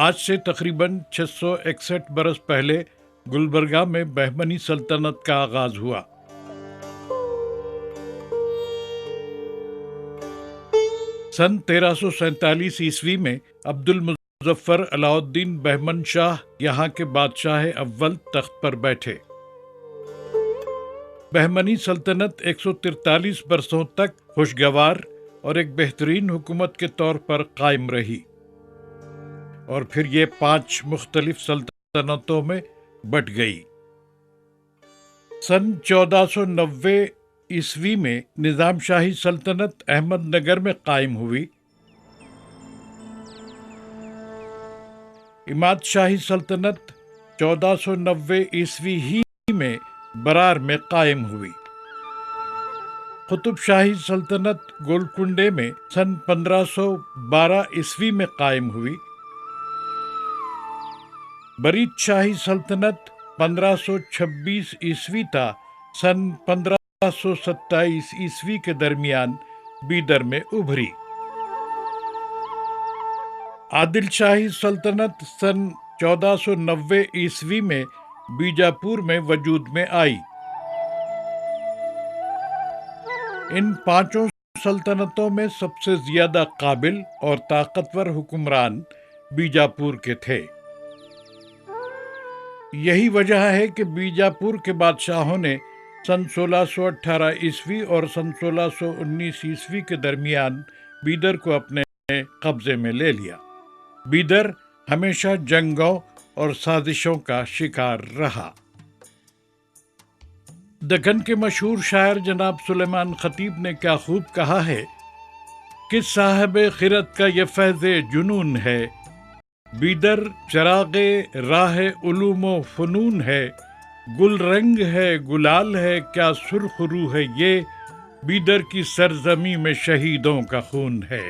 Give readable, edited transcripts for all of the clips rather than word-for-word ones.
آج سے تقریباً 661 برس پہلے گلبرگہ میں بہمنی سلطنت کا آغاز ہوا۔ سن 1347 عیسوی میں عبد المظفر علاء الدین بہمن شاہ یہاں کے بادشاہ اول تخت پر بیٹھے۔ بہمنی سلطنت 143 برسوں تک خوشگوار اور ایک بہترین حکومت کے طور پر قائم رہی، اور پھر یہ 5 مختلف سلطنتوں میں بٹ گئی۔ سن 1490 عیسوی میں نظام شاہی سلطنت احمد نگر میں قائم ہوئی۔ اماد شاہی سلطنت 1490 عیسوی ہی میں برار میں قائم ہوئی۔ قطب شاہی سلطنت گولکنڈے میں سن 1512 عیسوی میں قائم ہوئی۔ برید شاہی سلطنت 1526 عیسوی تا سن 1527 عیسوی کے درمیان بیدر میں ابھری۔ عادل شاہی سلطنت سن 1490 عیسوی میں بیجاپور میں وجود میں آئی۔ ان 5 سلطنتوں میں سب سے زیادہ قابل اور طاقتور حکمران بیجاپور کے تھے۔ یہی وجہ ہے کہ بیجاپور کے بادشاہوں نے سن 1618 عیسوی اور سن 1619 عیسوی کے درمیان بیدر کو اپنے قبضے میں لے لیا۔ بیدر ہمیشہ جنگوں اور سازشوں کا شکار رہا۔ دکن کے مشہور شاعر جناب سلیمان خطیب نے کیا خوب کہا ہے کہ صاحب خرد کا یہ فیض جنون ہے، بیدر چراغ راہ علوم و فنون ہے، گل رنگ ہے گلال ہے کیا سرخ رو ہے یہ، بیدر کی سرزمین میں شہیدوں کا خون ہے۔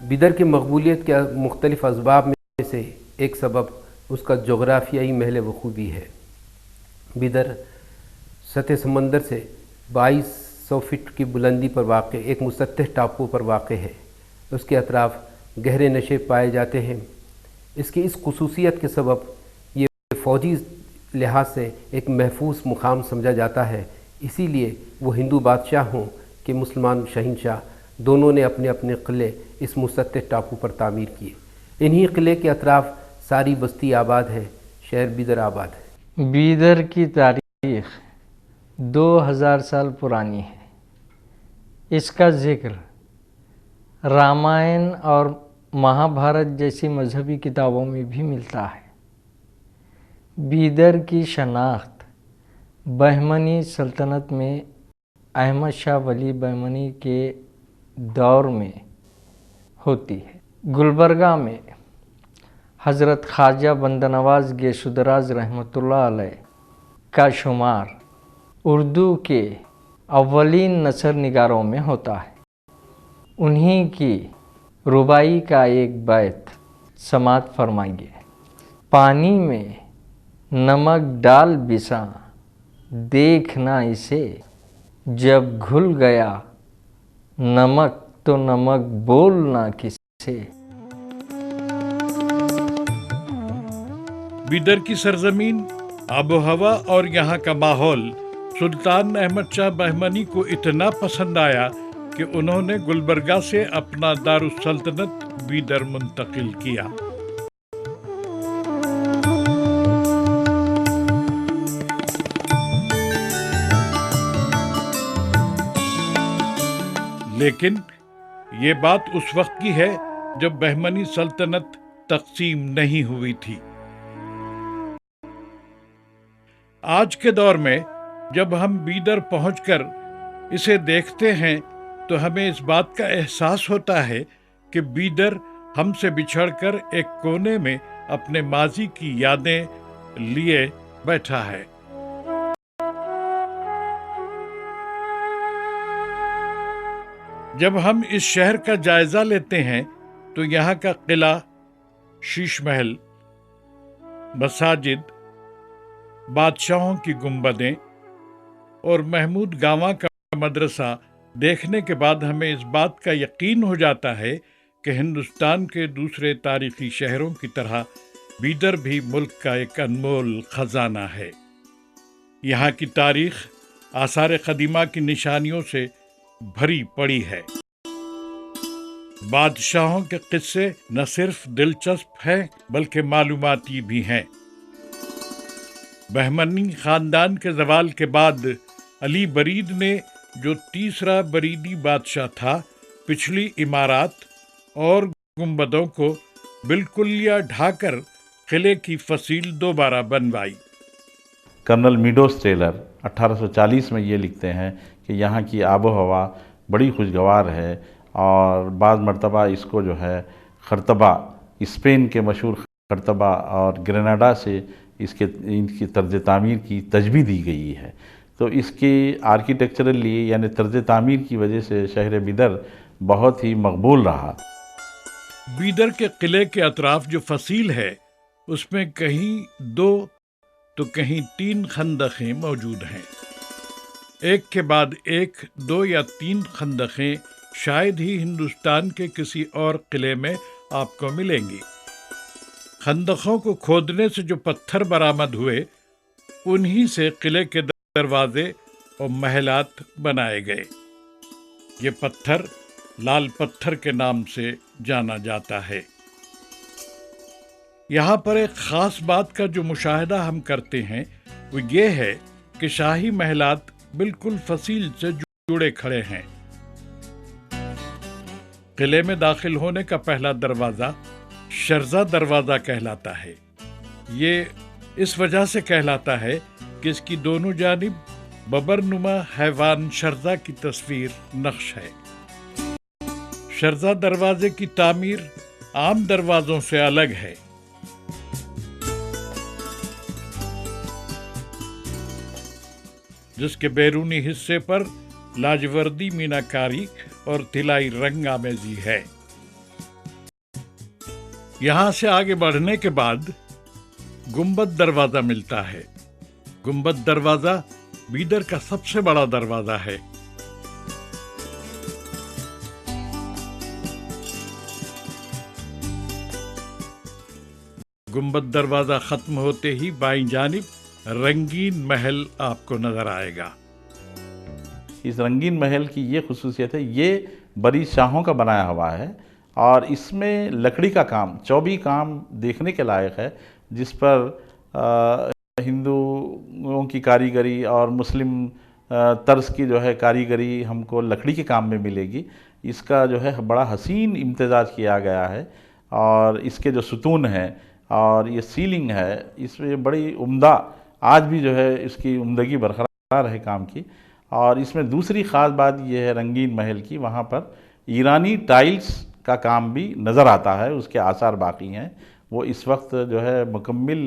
بیدر کی مقبولیت کے مختلف اسباب میں سے ایک سبب اس کا جغرافیائی محل وقوع بھی ہے۔ بیدر سطح سمندر سے 2200 فٹ کی بلندی پر واقع ایک مسطح ٹاپو پر واقع ہے۔ اس کے اطراف گہرے نشے پائے جاتے ہیں۔ اس کی اس خصوصیت کے سبب یہ فوجی لحاظ سے ایک محفوظ مقام سمجھا جاتا ہے۔ اسی لیے وہ ہندو بادشاہ ہوں کہ مسلمان شہنشاہ، دونوں نے اپنے اپنے قلعے اس مسطح ٹاپو پر تعمیر کیے۔ انہی قلعے کے اطراف ساری بستی آباد ہے، شہر بیدر آباد ہے۔ بیدر کی تاریخ 2000 سال پرانی ہے۔ اس کا ذکر رامائن اور مہابھارت جیسی مذہبی کتابوں میں بھی ملتا ہے۔ بیدر کی شناخت بہمنی سلطنت میں احمد شاہ ولی بہمنی کے دور میں ہوتی ہے۔ گلبرگہ میں حضرت خواجہ بندنواز گیسودراز رحمۃ اللہ علیہ کا شمار اردو کے اولین نثر نگاروں میں ہوتا ہے۔ انہی کی ربائی کا ایک بیت سماعت فرمائیے۔ پانی میں نمک ڈال بساں دیکھنا اسے، جب گھل گیا نمک تو نمک بولنا کسے۔ بیدر کی سرزمین، آب و ہوا اور یہاں کا ماحول سلطان احمد شاہ بہمنی کو اتنا پسند آیا کہ انہوں نے گلبرگہ سے اپنا دارالسلطنت بیدر منتقل کیا۔ لیکن یہ بات اس وقت کی ہے جب بہمنی سلطنت تقسیم نہیں ہوئی تھی۔ آج کے دور میں جب ہم بیدر پہنچ کر اسے دیکھتے ہیں تو ہمیں اس بات کا احساس ہوتا ہے کہ بیدر ہم سے بچھڑ کر ایک کونے میں اپنے ماضی کی یادیں لیے بیٹھا ہے۔ جب ہم اس شہر کا جائزہ لیتے ہیں تو یہاں کا قلعہ، شیش محل، مساجد، بادشاہوں کی گنبدیں اور محمود گاواں کا مدرسہ دیکھنے کے بعد ہمیں اس بات کا یقین ہو جاتا ہے کہ ہندوستان کے دوسرے تاریخی شہروں کی طرح بیدر بھی ملک کا ایک انمول خزانہ ہے۔ یہاں کی تاریخ آثار قدیمہ کی نشانیوں سے بھری پڑی ہے۔ بادشاہوں کے قصے نہ صرف دلچسپ ہیں بلکہ معلوماتی بھی ہیں۔ بہمنی خاندان کے زوال کے بعد علی برید نے، جو تیسرا بریدی بادشاہ تھا، پچھلی عمارات اور گنبدوں کو بالکلیہ ڈھا کر قلعے کی فصیل دوبارہ بنوائی۔ کرنل میڈوز ٹیلر 1840 میں یہ لکھتے ہیں کہ یہاں کی آب و ہوا بڑی خوشگوار ہے، اور بعض مرتبہ اس کو جو ہے خرطبہ، اسپین کے مشہور خرطبہ اور گریناڈا سے ان کی طرز تعمیر کی تجویز دی گئی ہے۔ تو اس کی آرکیٹیکچرلی یعنی طرز تعمیر کی وجہ سے شہر بیدر بہت ہی مقبول رہا۔ بیدر کے قلعے کے اطراف جو فصیل ہے، اس میں کہیں 2 تو کہیں 3 خندقیں موجود ہیں۔ ایک کے بعد ایک 2 یا 3 خندقیں شاید ہی ہندوستان کے کسی اور قلعے میں آپ کو ملیں گی۔ خندقوں کو کھودنے سے جو پتھر برآمد ہوئے، انہی سے قلعے کے دروازے اور محلات بنائے گئے۔ یہ پتھر لال پتھر کے نام سے جانا جاتا ہے۔ یہاں پر ایک خاص بات کا جو مشاہدہ ہم کرتے ہیں وہ یہ ہے کہ شاہی محلات بالکل فصیل سے جڑے کھڑے ہیں۔ قلعے میں داخل ہونے کا پہلا دروازہ شرزہ دروازہ کہلاتا ہے۔ یہ اس وجہ سے کہلاتا ہے کہ اس کی دونوں جانب ببرنما حیوان شرزہ کی تصویر نقش ہے۔ شرزہ دروازے کی تعمیر عام دروازوں سے الگ ہے۔ جس کے بیرونی حصے پر لاجوردی میناکاری اور طلائی رنگ آمیزی ہے۔ یہاں سے آگے بڑھنے کے بعد گنبد دروازہ ملتا ہے۔ گنبد دروازہ بیدر کا سب سے بڑا دروازہ ہے۔ گنبد دروازہ ختم ہوتے ہی بائیں جانب رنگین محل آپ کو نظر آئے گا۔ اس رنگین محل کی یہ خصوصیت ہے، یہ بڑی شاہوں کا بنایا ہوا ہے، اور اس میں لکڑی کا کام، چوبی کام دیکھنے کے لائق ہے، جس پر ہندوؤں کی کاریگری اور مسلم طرز کی جو ہے کاریگری ہم کو لکڑی کے کام میں ملے گی۔ اس کا جو ہے بڑا حسین امتزاج کیا گیا ہے، اور اس کے جو ستون ہیں اور یہ سیلنگ ہے، اس میں بڑی عمدہ، آج بھی جو ہے اس کی عمدگی برقرار ہے کام کی۔ اور اس میں دوسری خاص بات یہ ہے رنگین محل کی، وہاں پر ایرانی ٹائلز کا کام بھی نظر آتا ہے، اس کے آثار باقی ہیں۔ وہ اس وقت جو ہے مکمل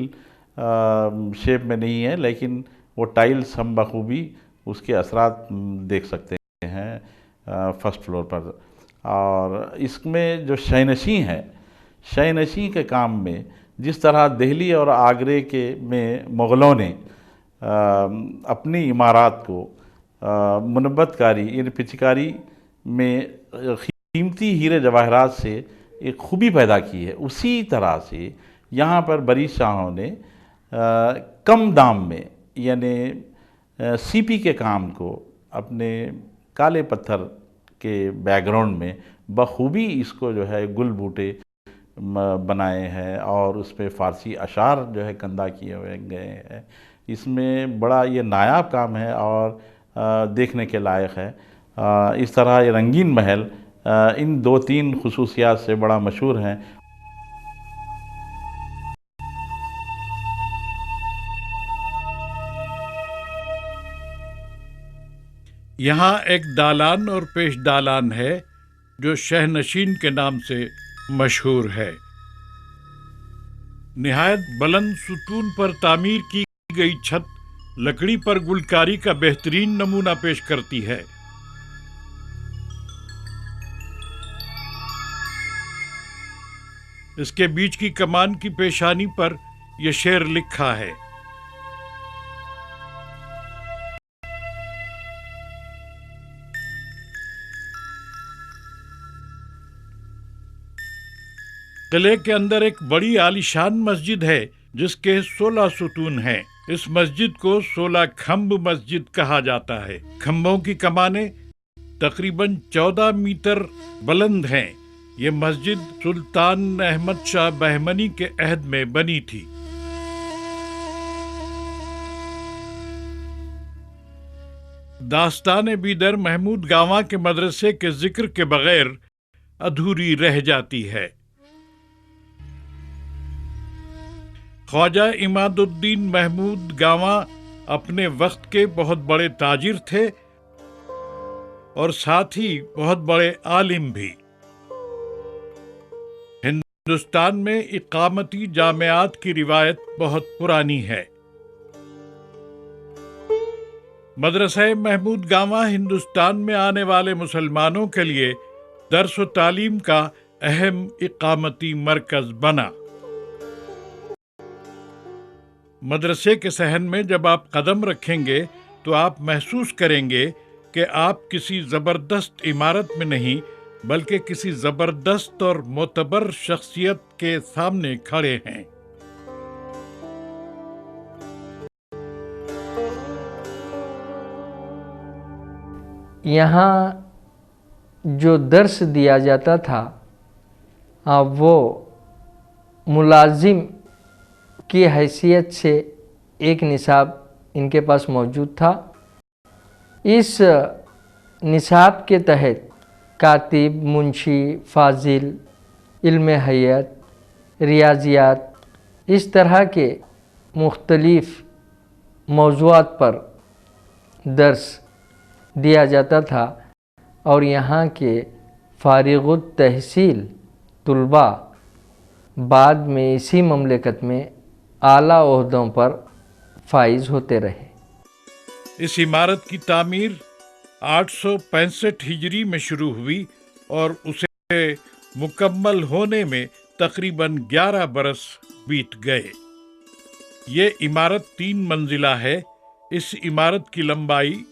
شیپ میں نہیں ہے، لیکن وہ ٹائلز ہم بخوبی اس کے اثرات دیکھ سکتے ہیں فرسٹ فلور پر۔ اور اس میں جو شینشیں ہے، شینشیں کے کام میں جس طرح دہلی اور آگرے میں مغلوں نے اپنی عمارات کو منبت کاری یعنی پچکاری میں قیمتی ہیرے جواہرات سے ایک خوبی پیدا کی ہے، اسی طرح سے یہاں پر بری شاہوں نے کم دام میں یعنی سی پی کے کام کو اپنے کالے پتھر کے بیک گراؤنڈ میں بخوبی اس کو جو ہے گل بوٹے بنائے ہیں، اور اس پہ فارسی اشعار جو ہے کندہ کیے ہوئے گئے ہیں۔ اس میں بڑا یہ نایاب کام ہے اور دیکھنے کے لائق ہے۔ اس طرح یہ رنگین محل ان 2-3 خصوصیات سے بڑا مشہور ہیں۔ یہاں ایک دالان اور پیش دالان ہے جو شہ نشین کے نام سے مشہور ہے۔ نہایت بلند ستون پر تعمیر کی گئی چھت لکڑی پر گلکاری کا بہترین نمونہ پیش کرتی ہے۔ اس کے بیچ کی کمان کی پیشانی پر یہ شعر لکھا ہے: قلعے کے اندر ایک بڑی عالیشان مسجد ہے جس کے 16 ستون ہیں۔ اس مسجد کو 16 کھمب مسجد کہا جاتا ہے۔ کھمبوں کی کمانیں تقریباً 14 میٹر بلند ہیں۔ یہ مسجد سلطان احمد شاہ بہمنی کے عہد میں بنی تھی۔ داستان بیدر محمود گاواں کے مدرسے کے ذکر کے بغیر ادھوری رہ جاتی ہے۔ خواجہ عماد الدین محمود گاواں اپنے وقت کے بہت بڑے تاجر تھے اور ساتھ ہی بہت بڑے عالم بھی۔ ہندوستان میں اقامتی جامعات کی روایت بہت پرانی ہے۔ مدرسہ محمود گاواں ہندوستان میں آنے والے مسلمانوں کے لیے درس و تعلیم کا اہم اقامتی مرکز بنا۔ مدرسے کے صحن میں جب آپ قدم رکھیں گے تو آپ محسوس کریں گے کہ آپ کسی زبردست عمارت میں نہیں بلکہ کسی زبردست اور معتبر شخصیت کے سامنے کھڑے ہیں۔ یہاں جو درس دیا جاتا تھا وہ ملازم کی حیثیت سے ایک نصاب ان کے پاس موجود تھا۔ اس نصاب کے تحت کاتب، منشی، فاضل، علم حیات، ریاضیات، اس طرح کے مختلف موضوعات پر درس دیا جاتا تھا اور یہاں کے فارغ التحصیل طلباء بعد میں اسی مملکت میں اعلیٰ عہدوں پر فائز ہوتے رہے۔ اس عمارت کی تعمیر 865 ہجری میں شروع ہوئی اور اسے مکمل ہونے میں تقریباً 11 برس بیت گئے۔ یہ عمارت 3 منزلہ ہے۔ اس عمارت کی لمبائی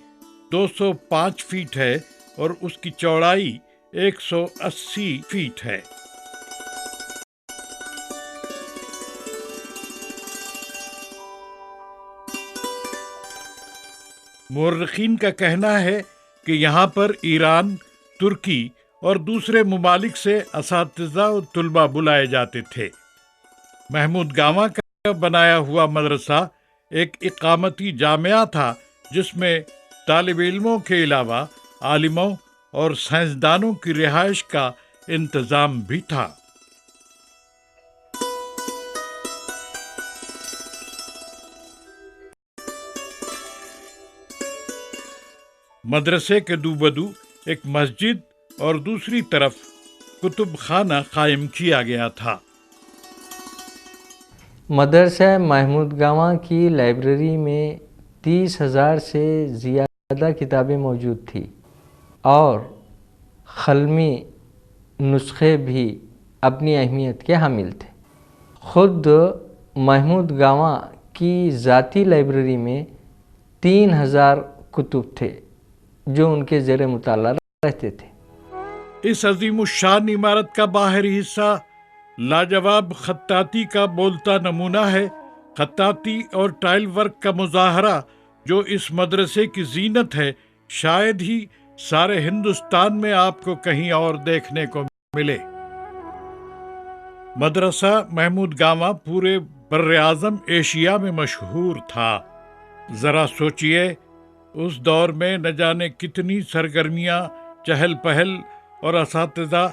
205 فیٹ ہے اور اس کی چوڑائی 180 فیٹ ہے۔ مورخین کا کہنا ہے کہ یہاں پر ایران، ترکی اور دوسرے ممالک سے اساتذہ اور طلباء بلائے جاتے تھے۔ محمود گاواں کا بنایا ہوا مدرسہ ایک اقامتی جامعہ تھا جس میں طالب علموں کے علاوہ عالموں اور سائنسدانوں کی رہائش کا انتظام بھی تھا۔ مدرسے کے دوبدو ایک مسجد اور دوسری طرف کتب خانہ قائم کیا گیا تھا۔ مدرسہ محمود گاواں کی لائبریری میں 30,000 سے زیادہ کتابیں موجود تھیں اور قلمی نسخے بھی اپنی اہمیت کے حامل تھے۔ خود محمود گاواں کی ذاتی لائبریری میں 3,000 کتب تھے جو ان کے زیر مطالعہ رہتے تھے۔ اس عظیم الشان عمارت کا باہری حصہ لاجواب خطاطی کا بولتا نمونہ ہے۔ خطاطی اور ٹائل ورک کا مظاہرہ جو اس مدرسے کی زینت ہے، شاید ہی سارے ہندوستان میں آپ کو کہیں اور دیکھنے کو ملے۔ مدرسہ محمود گاواں پورے بر اعظم ایشیا میں مشہور تھا۔ ذرا سوچئے، اس دور میں نہ جانے کتنی سرگرمیاں، چہل پہل اور اساتذہ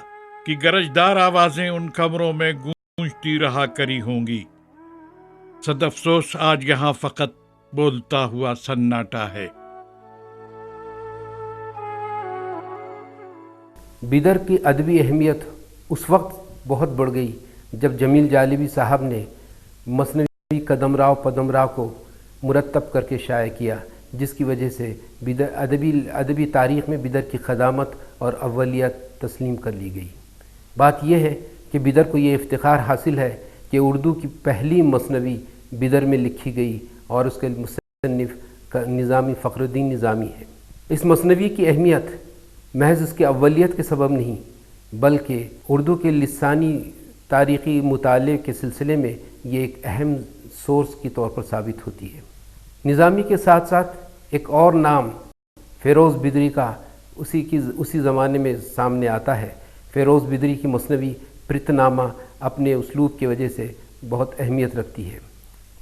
کی گرجدار آوازیں ان کمروں میں گونجتی رہا کری ہوں گی۔ صد افسوس آج یہاں فقط بولتا ہوا سناٹا ہے۔ بیدر کی ادبی اہمیت اس وقت بہت بڑھ گئی جب جمیل جالبی صاحب نے مثنوی قدم راؤ پدم راؤ کو مرتب کر کے شائع کیا، جس کی وجہ سے بیدر ادبی تاریخ میں بیدر کی قدامت اور اولیت تسلیم کر لی گئی۔ بات یہ ہے کہ بیدر کو یہ افتخار حاصل ہے کہ اردو کی پہلی مثنوی بیدر میں لکھی گئی اور اس کے مصنف نظامی فخر الدین نظامی ہے۔ اس مثنوی کی اہمیت محض اس کے اولیت کے سبب نہیں بلکہ اردو کے لسانی تاریخی مطالعے کے سلسلے میں یہ ایک اہم سورس کی طور پر ثابت ہوتی ہے۔ نظامی کے ساتھ ساتھ ایک اور نام فیروز بدری کا اسی زمانے میں سامنے آتا ہے۔ فیروز بدری کی مثنوی پرتنامہ اپنے اسلوب کی وجہ سے بہت اہمیت رکھتی ہے۔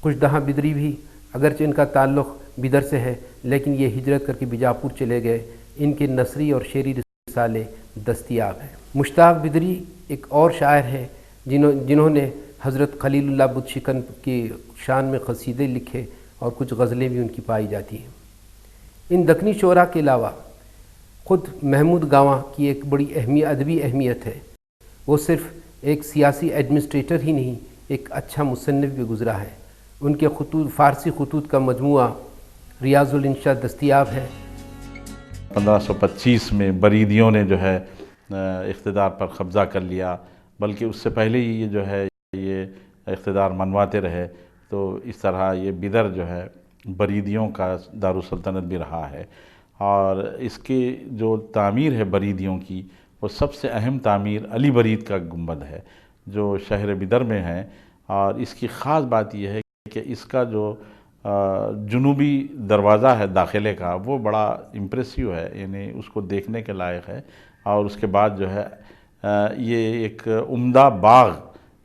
کچھ بدری بھی اگرچہ ان کا تعلق بیدر سے ہے، لیکن یہ ہجرت کر کے بیجاپور چلے گئے۔ ان کے نثری اور شعری رسالے دستیاب ہیں۔ مشتاق بدری ایک اور شاعر ہیں جنہوں نے حضرت خلیل اللہ بت شکن کی شان میں قصیدے لکھے اور کچھ غزلیں بھی ان کی پائی جاتی ہیں۔ ان دکنی شعراء کے علاوہ خود محمود گاواں کی ایک بڑی ادبی اہمیت ہے۔ وہ صرف ایک سیاسی ایڈمنسٹریٹر ہی نہیں، ایک اچھا مصنف بھی گزرا ہے۔ ان کے فارسی خطوط کا مجموعہ ریاض الانشاء دستیاب ہے۔ 1525 میں بریدیوں نے جو ہے اقتدار پر قبضہ کر لیا، بلکہ اس سے پہلے ہی یہ جو ہے یہ اقتدار منواتے رہے، تو اس طرح یہ بیدر جو ہے بریدیوں کا دارالسلطنت بھی رہا ہے۔ اور اس کی جو تعمیر ہے بریدیوں کی، وہ سب سے اہم تعمیر علی برید کا گنبد ہے جو شہر بیدر میں ہے۔ اور اس کی خاص بات یہ ہے کہ اس کا جو جنوبی دروازہ ہے داخلے کا، وہ بڑا امپریسیو ہے، یعنی اس کو دیکھنے کے لائق ہے۔ اور اس کے بعد جو ہے یہ ایک عمدہ باغ،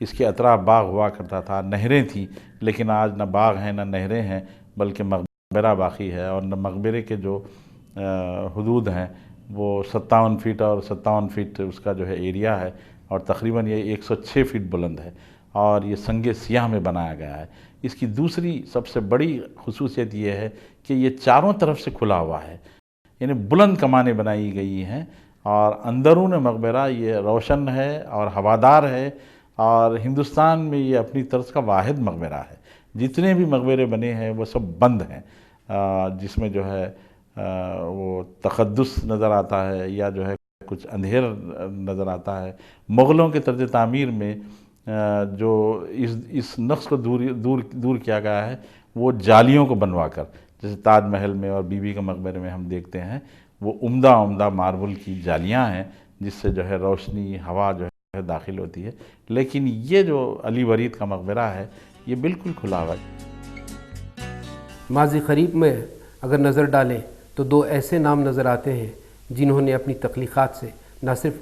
اس کے اطراف باغ ہوا کرتا تھا، نہریں تھیں، لیکن آج نہ باغ ہیں نہ نہریں ہیں، بلکہ مقبرہ باقی ہے۔ اور مقبرے کے جو حدود ہیں وہ 57 فٹ اور 57 فٹ اس کا جو ہے ایریا ہے، اور تقریباً یہ 106 فٹ بلند ہے، اور یہ سنگ سیاہ میں بنایا گیا ہے۔ اس کی دوسری سب سے بڑی خصوصیت یہ ہے کہ یہ چاروں طرف سے کھلا ہوا ہے، یعنی بلند کمانیں بنائی گئی ہیں، اور اندرون مقبرہ یہ روشن ہے اور ہوادار ہے، اور ہندوستان میں یہ اپنی طرز کا واحد مقبرہ ہے۔ جتنے بھی مقبرے بنے ہیں وہ سب بند ہیں، جس میں جو ہے وہ تقدس نظر آتا ہے یا جو ہے کچھ اندھیر نظر آتا ہے۔ مغلوں کے طرز تعمیر میں جو اس نقص کو دور کیا گیا ہے، وہ جالیوں کو بنوا کر، جیسے تاج محل میں اور بی بی کے مقبرے میں ہم دیکھتے ہیں، وہ عمدہ ماربل کی جالیاں ہیں جس سے جو ہے روشنی، ہوا جو ہے داخل ہوتی ہے۔ لیکن یہ جو علی برید کا مقبرہ ہے یہ بالکل کھلا ہوا ہے۔ ماضی قریب میں اگر نظر ڈالیں تو دو ایسے نام نظر آتے ہیں جنہوں نے اپنی تخلیقات سے نہ صرف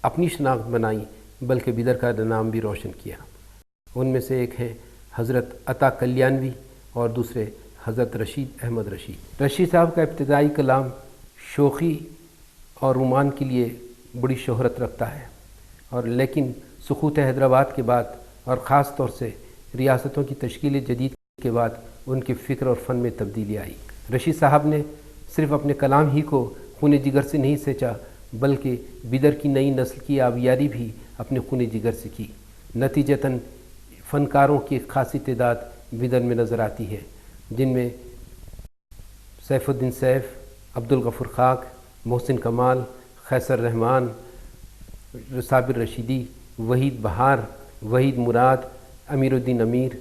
اپنی شناخت بنائی بلکہ بیدر کا نام بھی روشن کیا۔ ان میں سے ایک ہیں حضرت عطا کلیانوی اور دوسرے حضرت رشید احمد رشید۔ رشید صاحب کا ابتدائی کلام شوخی اور رومان کے لیے بڑی شہرت رکھتا ہے، اور لیکن سقوط حیدرآباد کے بعد اور خاص طور سے ریاستوں کی تشکیل جدید کے بعد ان کے فکر اور فن میں تبدیلی آئی۔ رشید صاحب نے صرف اپنے کلام ہی کو خون جگر سے نہیں سینچا، بلکہ بیدر کی نئی نسل کی آبیاری بھی اپنے خون جگر سے کی۔ نتیجتاً فنکاروں کی ایک خاصی تعداد بیدر میں نظر آتی ہے، جن میں سیف الدین سیف، عبدالغفور خاک، محسن کمال، خیسر رحمان، صابر رشیدی، وحید بہار، وحید مراد، امیر الدین امیر،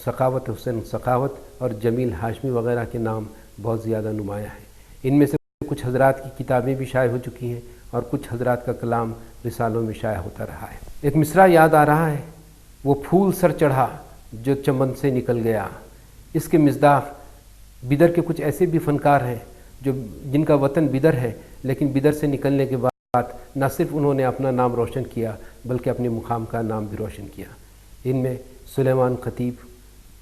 سخاوت حسین سخاوت اور جمیل ہاشمی وغیرہ کے نام بہت زیادہ نمایاں ہیں۔ ان میں سے کچھ حضرات کی کتابیں بھی شائع ہو چکی ہیں اور کچھ حضرات کا کلام رسالوں میں شائع ہوتا رہا ہے۔ ایک مصرع یاد آ رہا ہے، وہ پھول سر چڑھا جو چمن سے نکل گیا۔ اس کے مصداق بیدر کے کچھ ایسے بھی فنکار ہیں جن کا وطن بیدر ہے، لیکن بیدر سے نکلنے کے بعد نہ صرف انہوں نے اپنا نام روشن کیا بلکہ اپنے مقام کا نام بھی روشن کیا۔ ان میں سلیمان خطیب،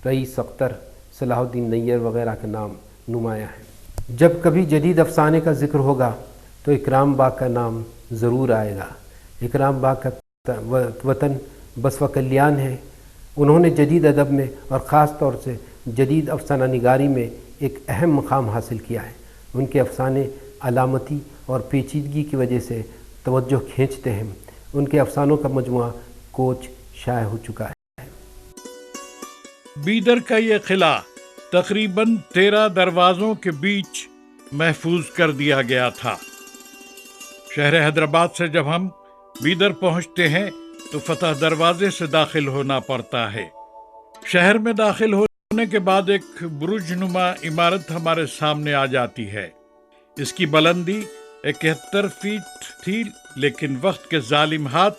رئیس اختر، صلاح الدین نیر وغیرہ کا نام نمایاں ہے۔ جب کبھی جدید افسانے کا ذکر ہوگا تو اکرام باغ کا نام ضرور آئے گا۔ اکرام باغ کا وطن بسوا کلیان ہے۔ انہوں نے جدید ادب میں اور خاص طور سے جدید افسانہ نگاری میں ایک اہم مقام حاصل کیا ہے۔ ان کے افسانے علامتی اور پیچیدگی کی وجہ سے توجہ کھینچتے ہیں۔ ان کے افسانوں کا مجموعہ کوچ شائع ہو چکا ہے۔ بیدر کا یہ قلعہ تقریباً 13 دروازوں کے بیچ محفوظ کر دیا گیا تھا۔ شہر حیدرآباد سے جب ہم بیدر پہنچتے ہیں تو فتح دروازے سے داخل ہونا پڑتا ہے۔ شہر میں داخل ہونے کے بعد ایک برج نما عمارت ہمارے سامنے آ جاتی ہے۔ اس کی بلندی 71 فٹ تھی، لیکن وقت کے ظالم ہاتھ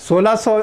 1600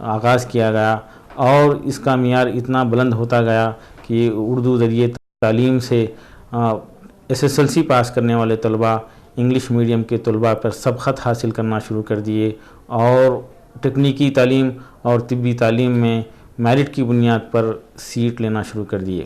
آغاز کیا گیا اور اس کا معیار اتنا بلند ہوتا گیا کہ اردو ذریعے تعلیم سے SSLC پاس کرنے والے طلباء انگلش میڈیم کے طلباء پر سبقت حاصل کرنا شروع کر دیے اور تکنیکی تعلیم اور طبی تعلیم میں میرٹ کی بنیاد پر سیٹ لینا شروع کر دیے۔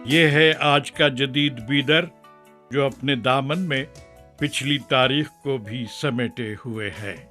یہ ہے آج کا جدید بیدر، جو اپنے دامن میں پچھلی تاریخ کو بھی سمیٹے ہوئے ہے۔